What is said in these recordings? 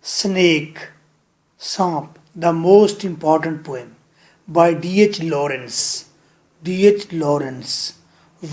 Snake, Samp, the most important poem by D.H. Lawrence. D.H. Lawrence.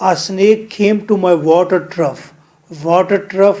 A snake came to my water trough. Water trough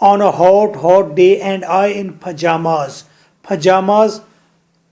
On a hot day and I in pajamas. Pajamas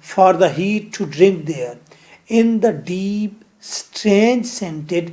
For the heat to drink there. In the deep strange scented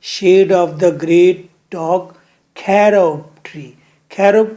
Shade of the great dog carob tree. Carob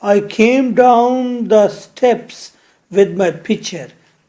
I came down the steps with my pitcher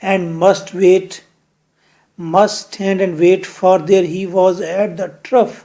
And must stand and wait, for there he was at the trough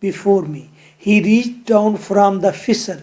Before me he reached down from the fissure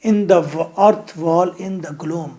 In the earth wall in the gloom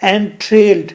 And trailed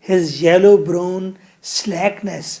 His yellow brown slackness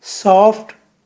Soft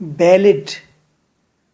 Ballad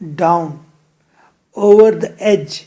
Down over the edge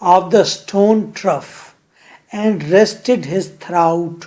of the stone trough and rested his throat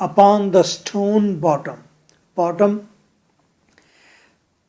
upon the stone bottom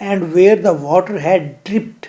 and where the water had dripped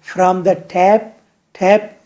from the tap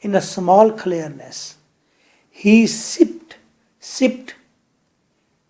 in a small clearness. He sipped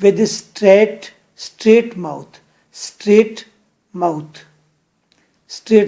With a straight mouth straight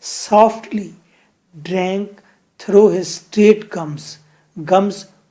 Softly drank through his straight gums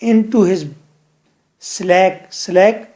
into his slack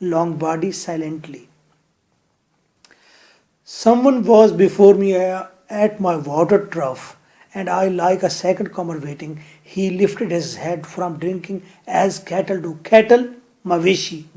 long body silently. Someone was before me at my water trough, and I, like a second comer waiting, he lifted his head from drinking as cattle do. Cattle, maveshi,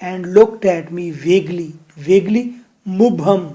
And looked at me vaguely, mubham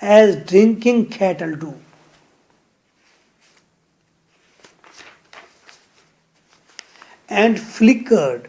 As drinking cattle do. And flickered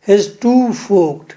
His two-forked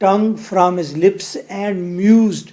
Tongue from his lips and mused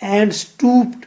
And stooped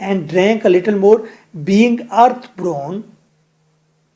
And drank a little more, being earth-brown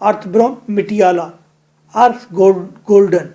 Earth golden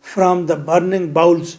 From the burning bowls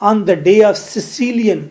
On the day of Sicilian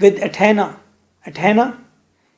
With Athena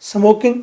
Smoking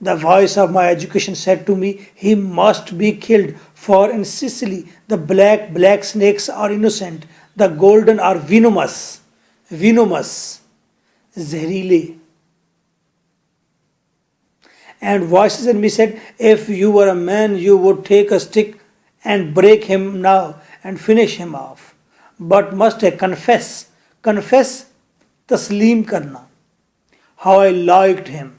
The voice of my education said to me, he must be killed, for in Sicily the black snakes are innocent, the golden are venomous, zehreele. And voices in me said, if you were a man, you would take a stick and break him now and finish him off. But must I confess, taslim karna, how I liked him.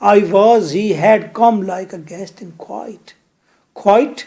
I was, he had come like a guest in quiet. Quiet,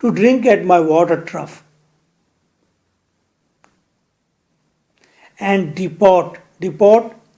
To drink at my water trough. And depart, depart,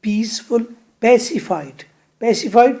Peaceful, pacified, pacified,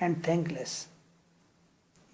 And thankless,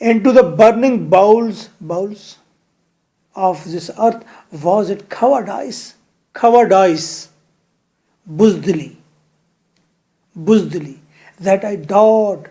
Into the burning bowls of this earth was it cowardice, buzdili, that I dared,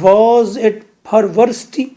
Was it perversity,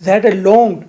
That I longed,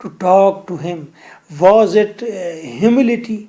To talk to him. Was it humility,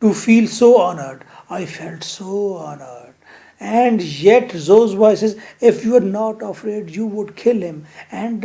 To feel so honored, I felt so honored. And yet those voices, if you were not afraid, you would kill him. And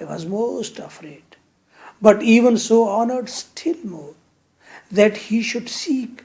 I was most afraid. But even so honored still more, that he should seek,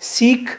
Seek,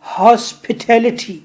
Hospitality,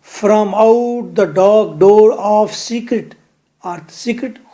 From out the dark door of secret earth. Secret,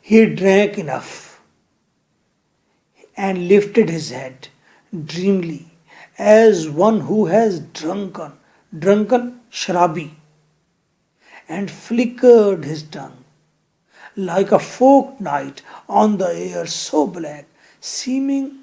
He drank enough and lifted his head dreamily as one who has drunken, shrabi, and flickered his tongue like a forked night on the air so black, seeming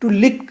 To lick,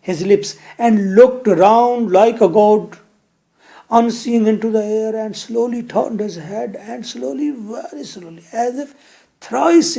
his lips, and looked round like a god, unseeing into the air, and slowly turned his head, and slowly, very slowly, as if thrice,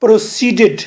Proceeded,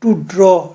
To draw,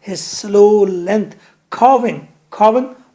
His slow length, carving,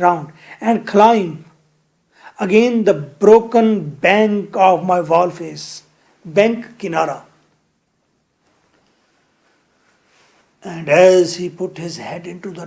Round, and climb again the broken bank of my wall face. Bank, kinara. And as he put his head into the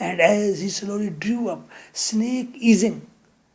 And as he slowly drew up, snake easing,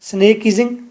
Snake easing,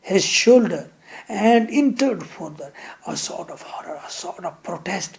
His shoulder, and entered further a sort of horror, a sort of protest,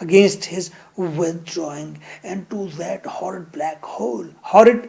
against his withdrawing into that horrid black hole, horrid,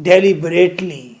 Deliberately,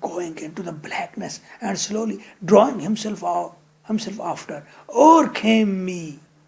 going into the blackness and slowly drawing himself after, overcame me,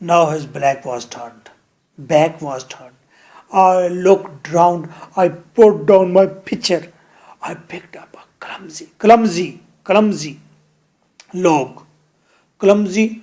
Now his back was turned. I looked round, I put down my pitcher, I picked up a clumsy log. Clumsy,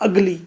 ugly,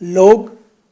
log,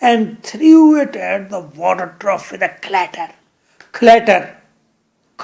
and threw it at the water trough with a clatter,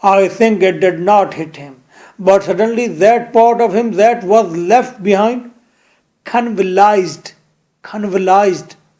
I think it did not hit him, but suddenly that part of him that was left behind convulsed,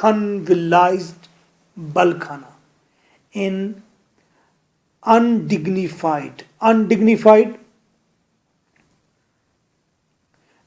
convulsed balkhana, in undignified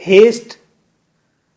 haste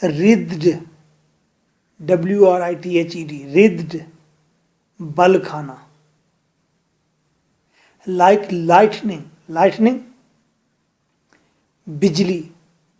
writhed, writhed, writhed balkhana, like lightning,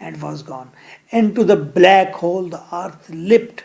and was gone. Into the black hole the earth leapt,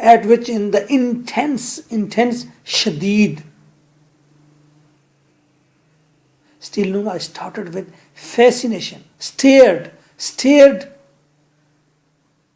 at which in the intense shadid, still no, I started with fascination, stared,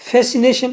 fascination,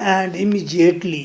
and immediately,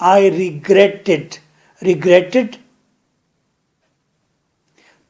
I regretted,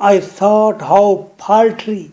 I thought how paltry,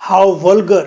how vulgar,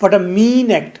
what a mean act,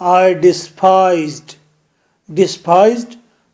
I despised,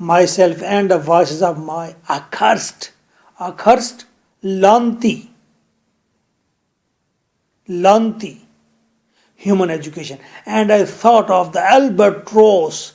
myself and the voices of my accursed, lanti, human education, and I thought of the albatross,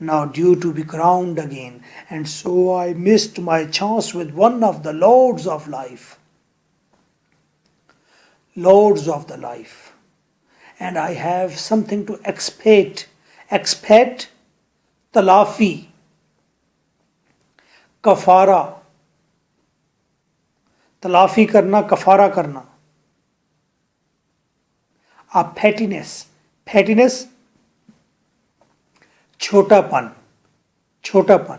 now due to be crowned again, and so I missed my chance with one of the lords of life, and I have something to expect تلافی, کفارہ تلافی کرنا, کفارہ کرنا. پیٹینس, پیٹینس چھوٹا پن, چھوٹا پن.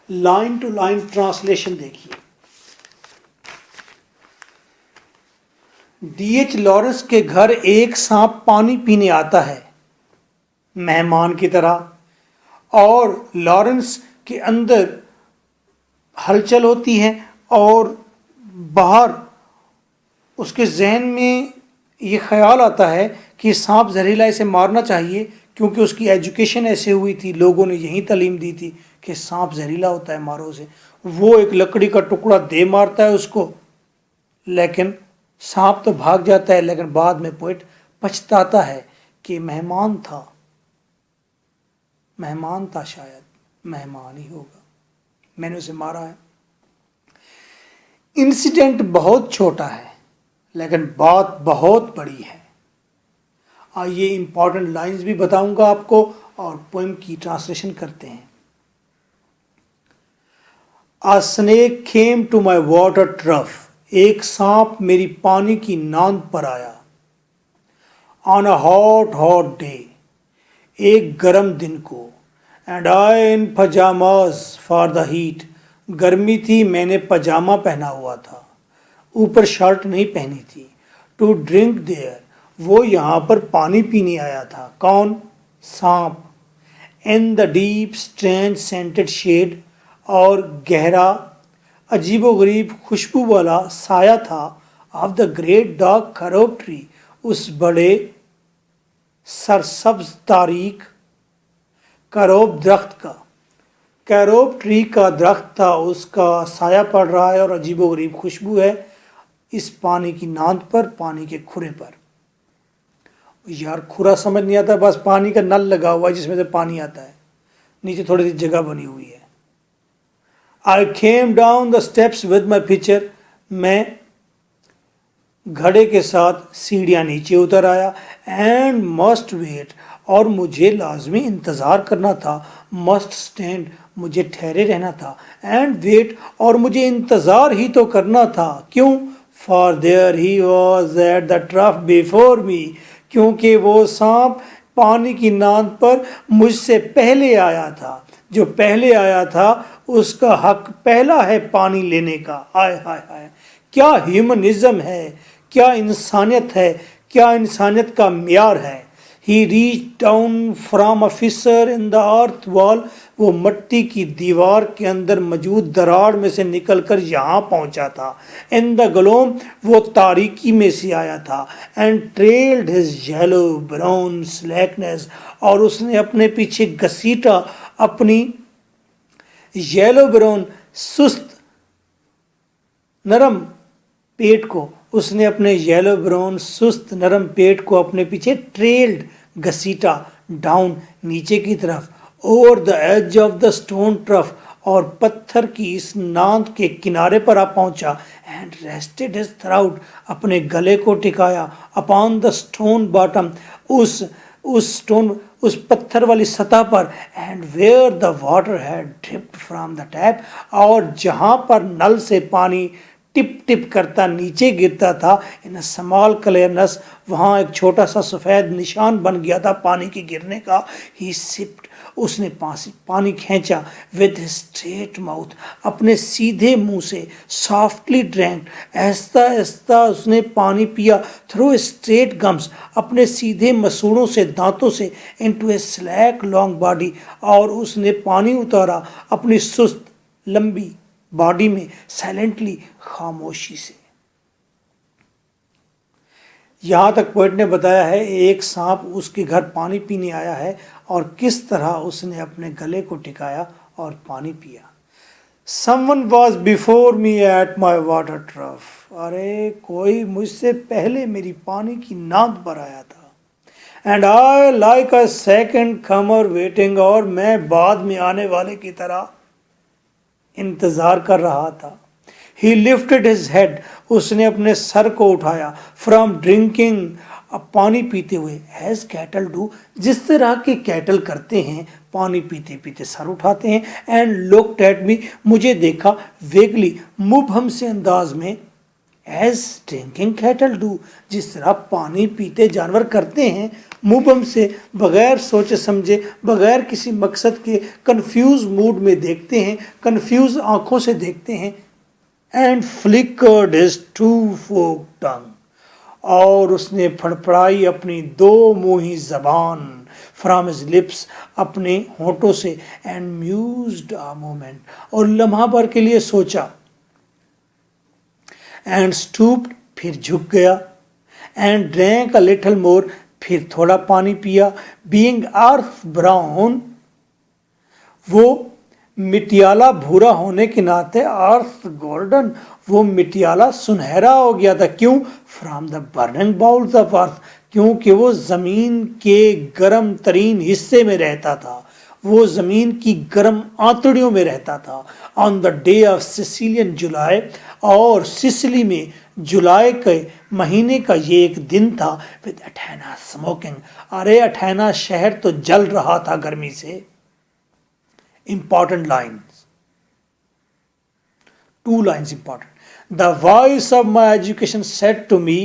Line to line translation دیکھیے. D H Lawrence کے گھر ایک سانپ پانی پینے آتا ہے مہمان کی طرح, اور لارنس کے اندر ہلچل ہوتی ہے اور باہر اس کے ذہن میں یہ خیال آتا ہے کہ سانپ زہریلا, اسے مارنا چاہیے, کیونکہ اس کی ایجوکیشن ایسے ہوئی تھی, لوگوں نے یہی تعلیم دی تھی کہ سانپ زہریلا ہوتا ہے, مارو اسے. وہ ایک لکڑی کا ٹکڑا دے مارتا ہے اس کو, لیکن سانپ تو بھاگ جاتا ہے. لیکن بعد میں پوئٹ پچھتاتا ہے کہ مہمان تھا, مہمان تھا, شاید مہمان ہی ہوگا, میں نے اسے مارا ہے. انسیڈنٹ بہت چھوٹا ہے لیکن بات بہت بڑی ہے. آئیے امپورٹنٹ لائنز بھی بتاؤں گا آپ کو اور پوئم کی ٹرانسلیشن کرتے ہیں. A snake came to my water trough. ایک سانپ میری پانی کی ناند پر آیا. On a hot, hot day. ایک گرم دن کو. And I in pajamas for the heat. گرمی تھی, میں نے پجامہ پہنا ہوا تھا, اوپر شرٹ نہیں پہنی تھی. To drink there. وہ یہاں پر پانی پینے آیا تھا. کون؟ سانپ. In the deep, strange scented shade. اور گہرا عجیب و غریب خوشبو والا سایہ تھا. Of the great dark carob tree. اس بڑے سرسبز تاریک کروب درخت کا. کیروب ٹری کا درخت تھا, اس کا سایہ پڑ رہا ہے اور عجیب و غریب خوشبو ہے اس پانی کی ناند پر, پانی کے کھرے پر. یار کھرا سمجھ نہیں آتا, بس پانی کا نل لگا ہوا ہے جس میں سے پانی آتا ہے, نیچے تھوڑی سی جگہ بنی ہوئی ہے. I came down the steps with my pitcher. میں گھڑے کے ساتھ سیڑھیاں نیچے اتر آیا. And must wait. اور مجھے لازمی انتظار کرنا تھا. Must stand. مجھے ٹھہرے رہنا تھا. And wait. اور مجھے انتظار ہی تو کرنا تھا. کیوں؟ For there he was at the trough before me. کیونکہ وہ سانپ پانی کی ناند پر مجھ سے پہلے آیا تھا. جو پہلے آیا تھا اس کا حق پہلا ہے پانی لینے کا. ہائے ہائے ہائے, کیا ہیومنزم ہے, کیا انسانیت ہے, کیا انسانیت کا معیار ہے. He reached down from a fissure in the earth wall. وہ مٹی کی دیوار کے اندر موجود دراڑ میں سے نکل کر یہاں پہنچا تھا. In the gloom. وہ تاریکی میں سے آیا تھا. And trailed his yellow brown slackness. اور اس نے اپنے پیچھے گھسیٹا اپنی یلو براؤن سست نرم پیٹ کو. اس نے اپنے یلو براؤن سست نرم پیٹ کو اپنے پیچھے ٹریلڈ گھسیٹا, ڈاؤن نیچے کی طرف, over the edge of the stone trough. اور پتھر کی اس ناند کے کنارے پر آ پہنچا. And rested his throat. اپنے گلے کو ٹکایا. Upon the stone bottom. اس پتھر والی سطح پر. And where the water head dripped from the tap. اور جہاں پر نل سے پانی ٹپ ٹپ کرتا نیچے گرتا تھا, ان اسمال کلیئرنس, وہاں ایک چھوٹا سا سفید نشان بن گیا تھا پانی کے گرنے کا. ہی سپڈ. اس نے پانی کھینچا. With straight mouth. اپنے سیدھے منہ سے. Softly drink. آہستہ آہستہ اس نے پانی پیا. Through straight gums. اپنے سیدھے مسوڑوں سے, دانتوں سے. Into a slack long body. اور اس نے پانی اتارا اپنی سست لمبی باڈی میں. سائلنٹلی. خاموشی سے. یہاں تک پوئٹ نے بتایا ہے ایک سانپ اس کے گھر پانی پینے آیا ہے اور کس طرح اس نے اپنے گلے کو ٹکایا اور پانی پیا. Someone was before me at my water trough. ارے کوئی مجھ سے پہلے میری پانی کی ناند پر آیا تھا. And I like a second comer waiting. اور میں بعد میں آنے والے کی طرح انتظار کر رہا تھا. He lifted his head. اس نے اپنے سر کو اٹھایا. From drinking اب پانی پیتے ہوئے ایز کیٹل ڈو، جس طرح کے کیٹل کرتے ہیں، پانی پیتے پیتے سر اٹھاتے ہیں. اینڈ لکڈ ایٹ می، مجھے دیکھا، ویگلی مبہم سے انداز میں، ایز ڈرنکنگ کیٹل ڈو، جس طرح پانی پیتے جانور کرتے ہیں، مبہم سے، بغیر سوچے سمجھے، بغیر کسی مقصد کے، کنفیوز موڈ میں دیکھتے ہیں، کنفیوز آنکھوں سے دیکھتے ہیں. اینڈ فلکرڈ ہز ٹو فورک ٹنگ، اور اس نے پھڑپڑائی اپنی دو منہی زبان، فرام ہز لپس، اپنے ہونٹوں سے. اینڈ میوزڈ آ مومنٹ، اور لمحہ بھر کے لیے سوچا. اینڈ اسٹوپڈ، پھر جھک گیا. And drink a little more, پھر تھوڑا پانی پیا. بینگ ارتھ براؤن، وہ مٹیالہ بھورا ہونے کے ناطے، ارتھ گولڈن، وہ مٹیالہ سنہرا ہو گیا تھا. کیوں؟ From the burning bowels of earth, کیونکہ وہ زمین کے گرم ترین حصے میں رہتا تھا، وہ زمین کی گرم آنتڑیوں میں رہتا تھا. آن دا ڈے آف سیسیلین جولائی، اور سسلی میں جولائی کے مہینے کا یہ ایک دن تھا. ود اٹھینا اسموکنگ، ارے اٹھینا شہر تو جل رہا تھا گرمی سے. Important lines. 2 lines important. The voice of my education said to me،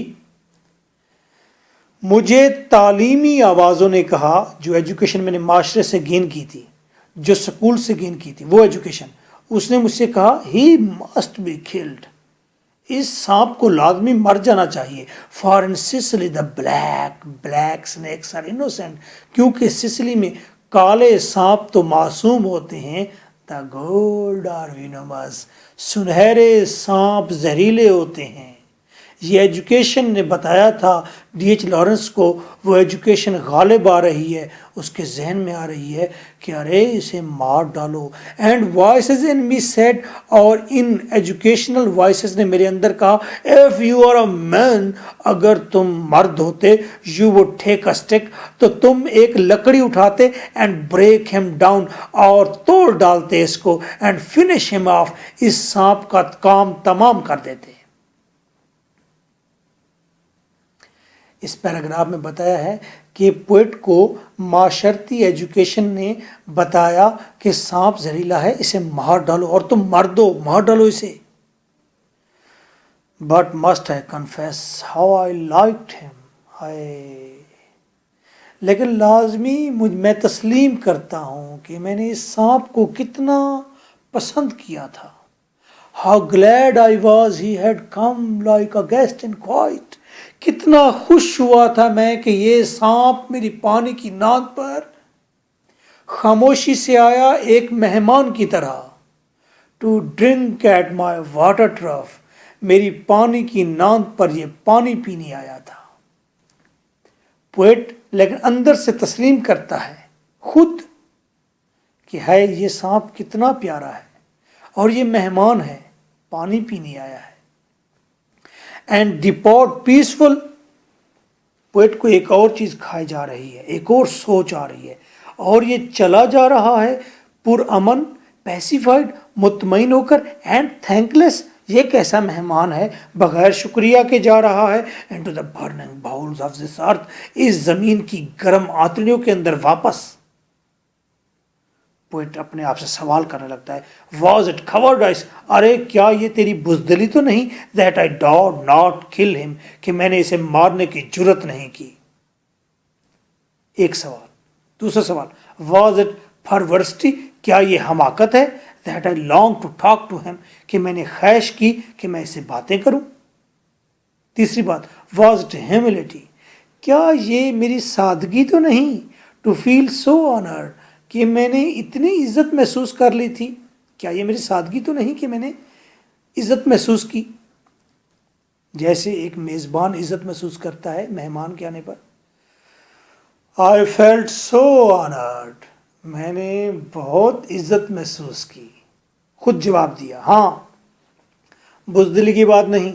مجھے تعلیمی آوازوں نے کہا، جو ایجوکیشن میں نے معاشرے سے گین کی تھی، جو سکول سے گین کی تھی، وہ ایجوکیشن، اس نے مجھ سے کہا he must be killed، اس سانپ کو لازمی مر جانا چاہیے. For in Sicily the black snakes are innocent، کیونکہ سسلی میں کالے سانپ تو معصوم ہوتے ہیں. The gold are venomous، سنہرے سانپ زہریلے ہوتے ہیں. یہ ایجوکیشن نے بتایا تھا ڈی ایچ لارنس کو. وہ ایجوکیشن غالب آ رہی ہے، اس کے ذہن میں آ رہی ہے کہ ارے اسے مار ڈالو. And voices in me said, اور ان ایجوکیشنل وائسز نے میرے اندر کہا، if you are a man، اگر تم مرد ہوتے، you would take a stick، تو تم ایک لکڑی اٹھاتے، and break him down، اور توڑ ڈالتے اس کو، and finish him off، اس سانپ کا کام تمام کر دیتے. اس پیراگراف میں بتایا ہے کہ پوئٹ کو معاشرتی ایجوکیشن نے بتایا کہ سانپ زہریلا ہے، اسے مار ڈالو، اور تم مار ڈالو اسے. But must I confess how I liked him، لیکن لازمی میں تسلیم کرتا ہوں کہ میں نے اس سانپ کو کتنا پسند کیا تھا. How glad I was he had come like a guest in quiet، کتنا خوش ہوا تھا میں کہ یہ سانپ میری پانی کی ناند پر خاموشی سے آیا، ایک مہمان کی طرح. To drink at my water trough, میری پانی کی ناند پر یہ پانی پینے آیا تھا. پوئٹ لیکن اندر سے تسلیم کرتا ہے خود کہ ہے یہ سانپ کتنا پیارا ہے، اور یہ مہمان ہے، پانی پینے آیا ہے. اینڈ ڈپارٹ پیسفل، پوئٹ کو ایک اور چیز کھائی جا رہی ہے، ایک اور سوچ آ رہی ہے، اور یہ چلا جا رہا ہے پرامن، پیسیفائڈ، مطمئن ہو کر. اینڈ تھینک لیس، یہ کیسا مہمان ہے، بغیر شکریہ کے جا رہا ہے. Into the burning bowels of this earth, اس زمین کی گرم آنتڑیوں کے اندر واپس. پوئٹ اپنے آپ سے سوال کرنے لگتا ہے، واز اٹ cowardice، ارے کیا یہ تیری بزدلی تو نہیں، that I dared not kill him، کہ میں نے اسے مارنے کی جرت نہیں کی. ایک سوال. دوسرا سوال، واز اٹ perversity، کیا یہ حماقت ہے، that I longed to talk to him، کہ میں نے خواہش کی کہ میں اسے باتیں کروں. تیسری بات، واز اٹ humility، کیا یہ میری سادگی تو نہیں، to feel so honored، کہ میں نے اتنی عزت محسوس کر لی تھی. کیا یہ میری سادگی تو نہیں کہ میں نے عزت محسوس کی، جیسے ایک میزبان عزت محسوس کرتا ہے مہمان کے آنے پر. I felt so honored، میں نے بہت عزت محسوس کی. خود جواب دیا، ہاں بزدلی کی بات نہیں،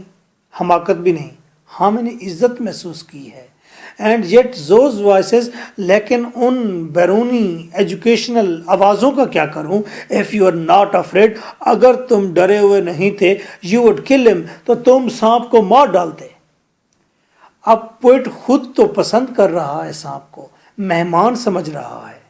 حماقت بھی نہیں، ہاں میں نے عزت محسوس کی ہے. اینڈ یٹ those voices، لیکن ان بیرونی ایجوکیشنل آوازوں کا کیا کروں. if you are not afraid، اگر تم ڈرے ہوئے نہیں تھے، you would kill him، تو تم سانپ کو مار ڈالتے. اب پوئٹ خود تو پسند کر رہا ہے سانپ کو، مہمان سمجھ رہا ہے،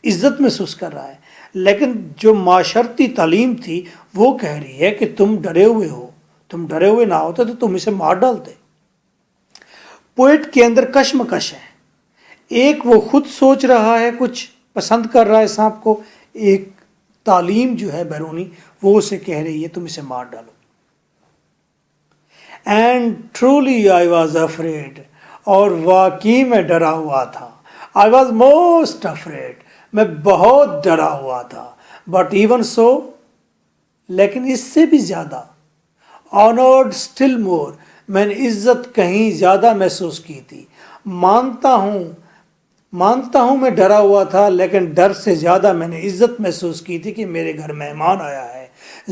عزت محسوس کر رہا ہے، لیکن جو معاشرتی تعلیم تھی وہ کہہ رہی ہے کہ تم ڈرے ہوئے ہو، تم ڈرے ہوئے نہ ہوتے تو تم اسے مار ڈالتے۔ پوئٹ کے اندر کشمکش ہے، ایک وہ خود سوچ رہا ہے، کچھ پسند کر رہا ہے سانپ کو، ایک تعلیم جو ہے بیرونی وہ اسے کہہ رہی ہے تم اسے مار ڈالو۔ And truly I was afraid, اور واقعی میں ڈرا ہوا تھا۔ آئی واز موسٹ افریڈ، میں بہت ڈرا ہوا تھا۔ بٹ ایون سو، لیکن اس سے بھی زیادہ، آنرڈ اسٹل مور، میں نے عزت کہیں زیادہ محسوس کی تھی۔ مانتا ہوں میں ڈرا ہوا تھا، لیکن ڈر سے زیادہ میں نے عزت محسوس کی تھی کہ میرے گھر مہمان آیا ہے۔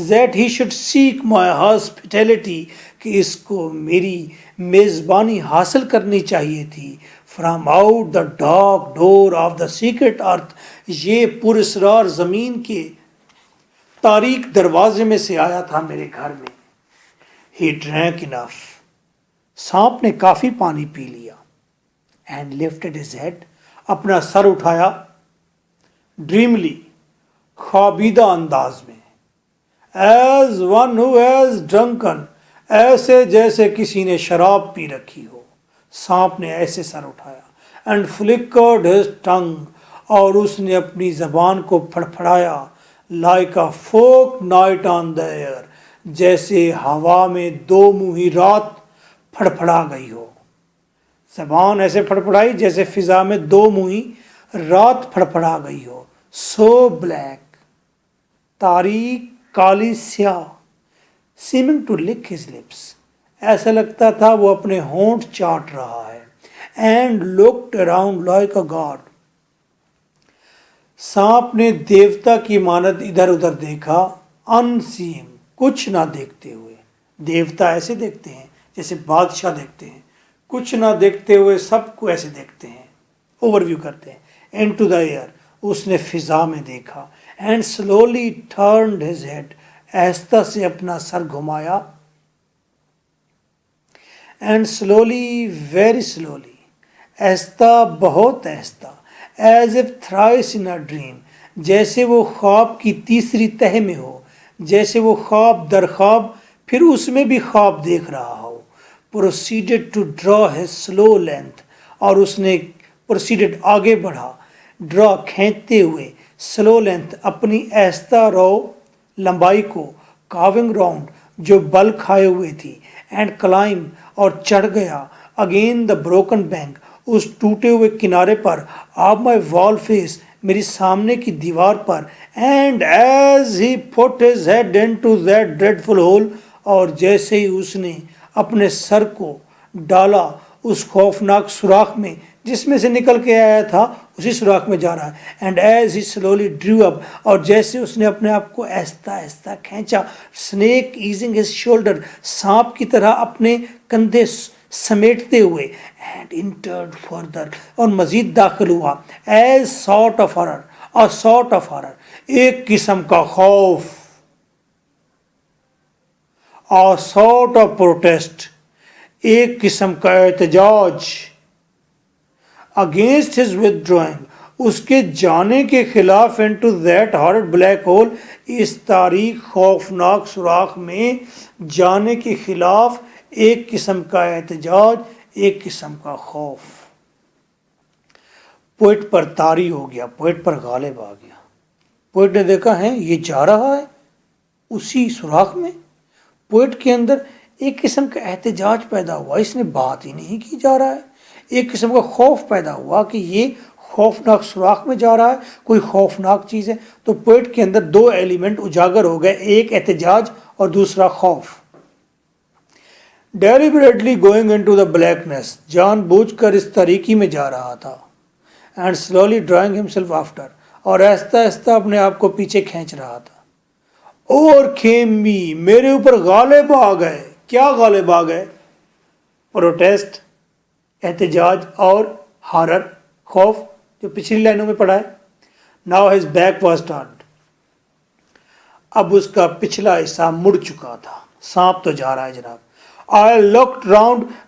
That he should seek my hospitality، کہ اس کو میری میزبانی حاصل کرنی چاہیے تھی۔ From out the dark door of the secret earth، یہ پراسرار زمین کے تاریک دروازے میں سے آیا تھا میرے گھر میں۔ He drank enough، سانپ نے کافی پانی پی لیا۔ And lifted his head، اپنا سر اٹھایا۔ ڈریملی، خوابیدہ انداز میں۔ As one who has drunken، ایسے جیسے کسی نے شراب پی رکھی ہو۔ سانپ نے ایسے سر اٹھایا۔ And flickered his tongue، اور اس نے اپنی زبان کو پھڑپھڑایا۔ Like a forked night on the air، جیسے ہوا میں دو منہی رات پھڑپھڑا گئی ہو۔ زبان ایسے پھڑپڑائی جیسے فضا میں دو منہی رات پھڑپڑا گئی ہو۔ So black، تاریک، کالی، سیاہ۔ Seeming to lick his lips، ایسا لگتا تھا وہ اپنے ہونٹ چاٹ رہا ہے۔ And looked around like a god، سانپ نے دیوتا کی مانند ادھر ادھر دیکھا۔ Unseeing، کچھ نہ دیکھتے ہوئے۔ دیوتا ایسے دیکھتے ہیں جیسے بادشاہ دیکھتے ہیں، کچھ نہ دیکھتے ہوئے سب کو ایسے دیکھتے ہیں، اوور ویو کرتے ہیں۔ Into the air، اس نے فضا میں دیکھا۔ And slowly turned his head، آہستہ سے اپنا سر گھمایا۔ And slowly، very slowly، آہستہ، بہت آہستہ۔ As if thrice in a dream، جیسے وہ خواب کی تیسری تہہ میں ہو، جیسے وہ خواب در خواب پھر اس میں بھی خواب دیکھ رہا ہو۔ Proceeded to draw his slow length، اور اس نے proceeded آگے بڑھا، draw کھینچتے ہوئے، slow length اپنی آہستہ رو لمبائی کو، carving round جو بل کھائے ہوئے تھی، and climb اور چڑھ گیا، again the broken bank اس ٹوٹے ہوئے کنارے پر، of my wall face میری سامنے کی دیوار پر، and as he put his head into that dreadful hole اور جیسے ہی اس نے اپنے سر کو ڈالا اس خوفناک سوراخ میں جس میں سے نکل کے آیا تھا، اسی سوراخ میں جا رہا ہے۔ And as he slowly drew up اور جیسے اس نے اپنے آپ کو آہستہ آہستہ کھینچا، اسنیک ایزنگ ہز شولڈر سانپ کی طرح اپنے کندھے سمیٹتے ہوئے، اینڈ انٹرڈ فردر اور مزید داخل ہوا، ایز سارٹ آف ہارر اور سارٹ آف ہارر ایک قسم کا خوف اور سارٹ آف پروٹیسٹ ایک قسم کا احتجاج، اگینسٹ ہز withdrawing اس کے جانے کے خلاف، into that horrid black hole اس تاریک خوفناک سوراخ میں جانے کے خلاف ایک قسم کا احتجاج، ایک قسم کا خوف۔ پوئٹ پر طاری ہو گیا، پوئٹ پر غالب آ گیا۔ پوئٹ نے دیکھا ہے یہ جا رہا ہے اسی سوراخ میں۔ پوئٹ کے اندر ایک قسم کا احتجاج پیدا ہوا، اس نے بات ہی نہیں کی جا رہا ہے۔ ایک قسم کا خوف پیدا ہوا کہ یہ خوفناک سوراخ میں جا رہا ہے، کوئی خوفناک چیز ہے۔ تو پوئٹ کے اندر دو ایلیمنٹ اجاگر ہو گئے، ایک احتجاج اور دوسرا خوف۔ ڈیلیبریٹلی گوئنگ انٹو دا بلیکنیس جان بوجھ کر اس تاریکی میں جا رہا تھا، and slowly drawing himself after اور آہستہ آہستہ اپنے آپ کو پیچھے کھینچ رہا تھا۔ اور کھیم می میرے اوپر غالب آ گئے۔ کیا غالب آ گئے؟ پروٹیسٹ، احتجاج اور ہارر، خوف، جو پچھلی لائنوں میں پڑھا ہے۔ Now his back was turned اب اس کا پچھلا حصہ مڑ چکا تھا۔ سانپ تو جا رہا ہے جناب، I looked round,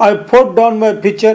I put down my pitcher,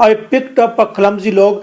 I picked up a clumsy log,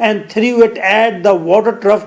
And threw it at the water trough,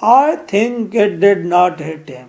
I think it did not hit him.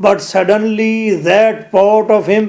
But suddenly that part of him,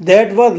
that was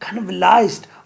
convulsed,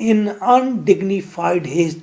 In undignified haste,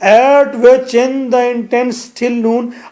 At which in the intense still noon,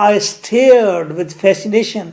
I stared with fascination,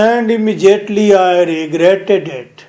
And immediately I regretted it,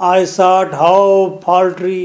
I thought how paltry,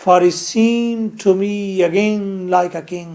For he seemed to me again like a king,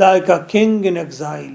Like a king in exile,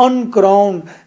Uncrowned,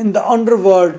In the underworld,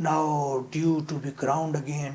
Now due to be crowned again,